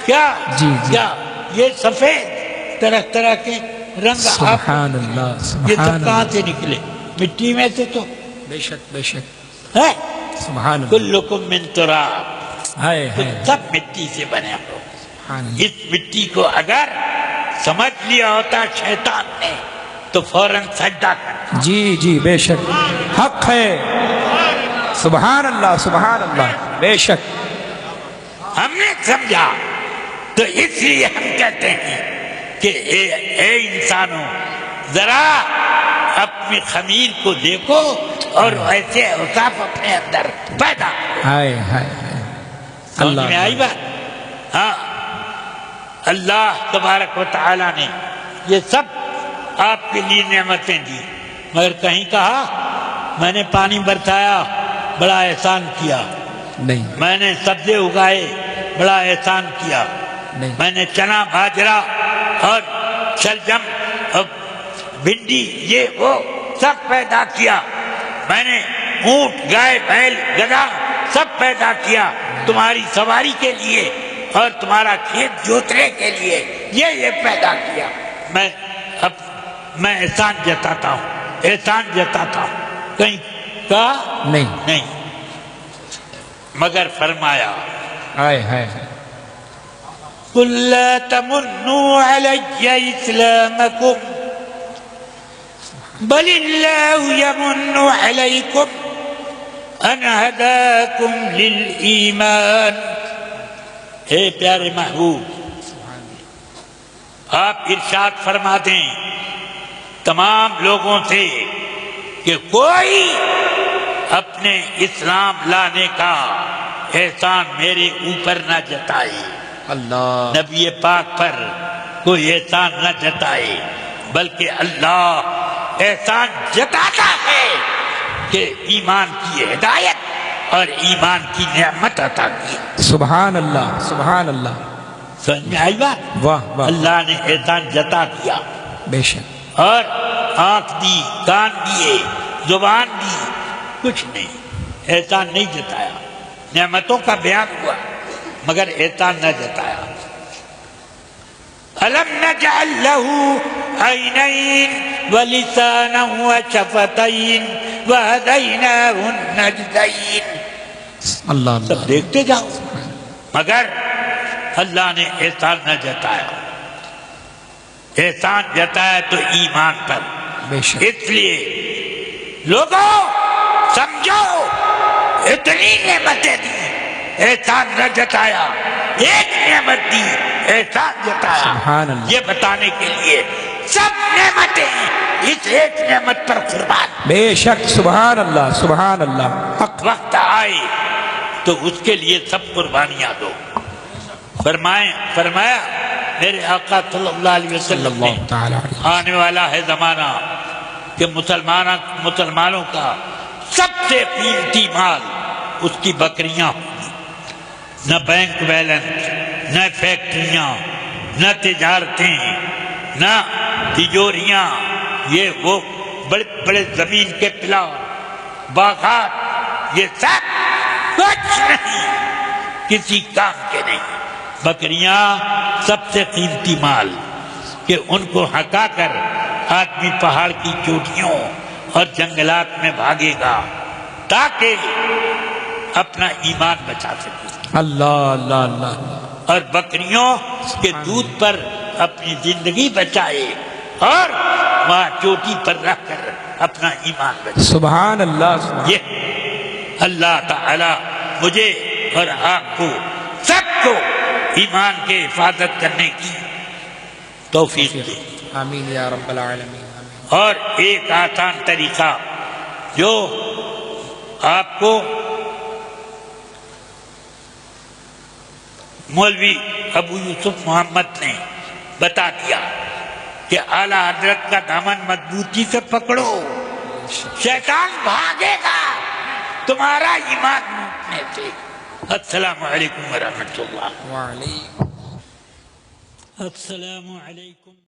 کیا جی جی کیا یہ سفید طرح طرح کے رنگ آپ سبحان اللہ یہ سبحان سب کہاں اللہ سے نکلے؟ مٹی میں سے تو بے شک بے شک ہے۔ سبحان اللہ کلکم من تراب، ہائے تم ہائے سب مٹی سے بنے ہو۔ سبحان اللہ اس مٹی کو اگر سمجھ لیا ہوتا شیطان نے تو فوراً سجدہ کرنا۔ جی جی بے شک حق ہے سبحان اللہ سبحان اللہ بے شک ہم نے سمجھا تو اس لیے ہم کہتے ہیں کہ اے انسانوں ذرا اپنی خمیر کو دیکھو اور ایسے اوصاف اپنے اندر پیدا کرو۔ ہائے ہائے ہائے سمجھ میں آئی بات؟ ہاں اللہ تبارک و تعالی نے یہ سب آپ کے لیے نعمتیں دی، مگر کہیں کہا میں نے پانی برسایا بڑا احسان کیا، نہیں میں نے سبزے اگائے بڑا احسان کیا، نہیں میں نے چنا باجرہ اور شلجم اور بھنڈی یہ وہ سب پیدا کیا، میں نے اونٹ گائے بیل گدھا سب پیدا کیا تمہاری سواری کے لیے اور تمہارا کھیت جوتنے کے لیے، یہ پیدا کیا۔ میں احسان جتاتا ہوں، احسان جتاتا ہوں۔ کہیں کہا نہیں، مگر فرمایا ہائے ہائے ہائے قل لا تمنوا علی اسلامکم بل اللہ یمن علیکم ان ہداکم للایمان۔ اے پیارے محبوب آپ ارشاد فرما دیں تمام لوگوں سے کہ کوئی اپنے اسلام لانے کا احسان میرے اوپر نہ جتائے۔ اللہ نبی پاک پر کوئی احسان نہ جتائے، بلکہ اللہ احسان جتاتا ہے کہ ایمان کی ہدایت اور ایمان کی نعمت عطا کی۔ سبحان اللہ، سبحان اللہ، سمجھ میں آئی بات؟ واہ واہ، اللہ نے احسان جتا کیا، بے شک، اور آنکھ دی، کان دیے، زبان دی، کچھ نہیں، احسان نہیں جتایا۔ نعمتوں کا بیان ہوا مگر احسان نہ جتایا۔ أَلَمْ نَجْعَلْ لَهُ عَيْنَيْنِ وَلِسَانًا وَشَفَتَيْنِ وَهَدَيْنَاهُ النَّجْدَيْنِ۔ اللہ سب اللہ، دیکھتے جاؤ، مگر اللہ نے احسان نہ جتایا۔ احسان جتایا تو ایمان پر۔ بے شک، اس لیے لوگوں سمجھو، اتنی نعمتیں دی، احسان نہ جتایا، ایک نعمت دی، احسان جتایا۔ سبحان اللہ، یہ بتانے کے لیے سب نعمتیں اس ایک نعمت پر قربان۔ بے شک، سبحان اللہ، سبحان اللہ، حق، وقت آئے تو اس کے لیے سب قربانیاں دو۔ فرمایا میرے آقا صلی اللہ علیہ صلی وسلم نے، اللہ تعالی علیہ، آنے والا ہے زمانہ کہ مسلمانوں کا سب سے قیمتی مال اس کی بکریاں ہوں گی، نہ بینک بیلنس، نہ فیکٹریاں، نہ تجارتیں، نہ تجوریاں، یہ وہ بڑے بڑے زمین کے پلاٹ، باغات، یہ سب کچھ نہیں، کسی کام کے نہیں۔ بکریاں سب سے قیمتی مال، کہ ان کو ہکا کر آدمی پہاڑ کی چوٹیوں اور جنگلات میں بھاگے گا تاکہ اپنا ایمان بچا سکے، اللہ اللہ اللہ، اور بکریوں کے دودھ پر اپنی زندگی بچائے اور وہاں چوٹی پر رکھ کر اپنا ایمان بچائے۔ سبحان اللہ، سبحان، یہ اللہ تعالی مجھے اور آپ کو سب کو ایمان کے حفاظت کرنے کی توفیق دے۔ آمین یا رب العالمین، آمین۔ اور ایک آسان طریقہ جو آپ کو مولوی ابو یوسف محمد نے بتا دیا کہ اعلیٰ حضرت کا دامن مضبوطی سے پکڑو، شیطان بھاگے گا تمہارا ایمان ٹوٹنے سے۔ السلام علیکم ورحمۃ اللہ۔ وعلیکم السلام علیکم۔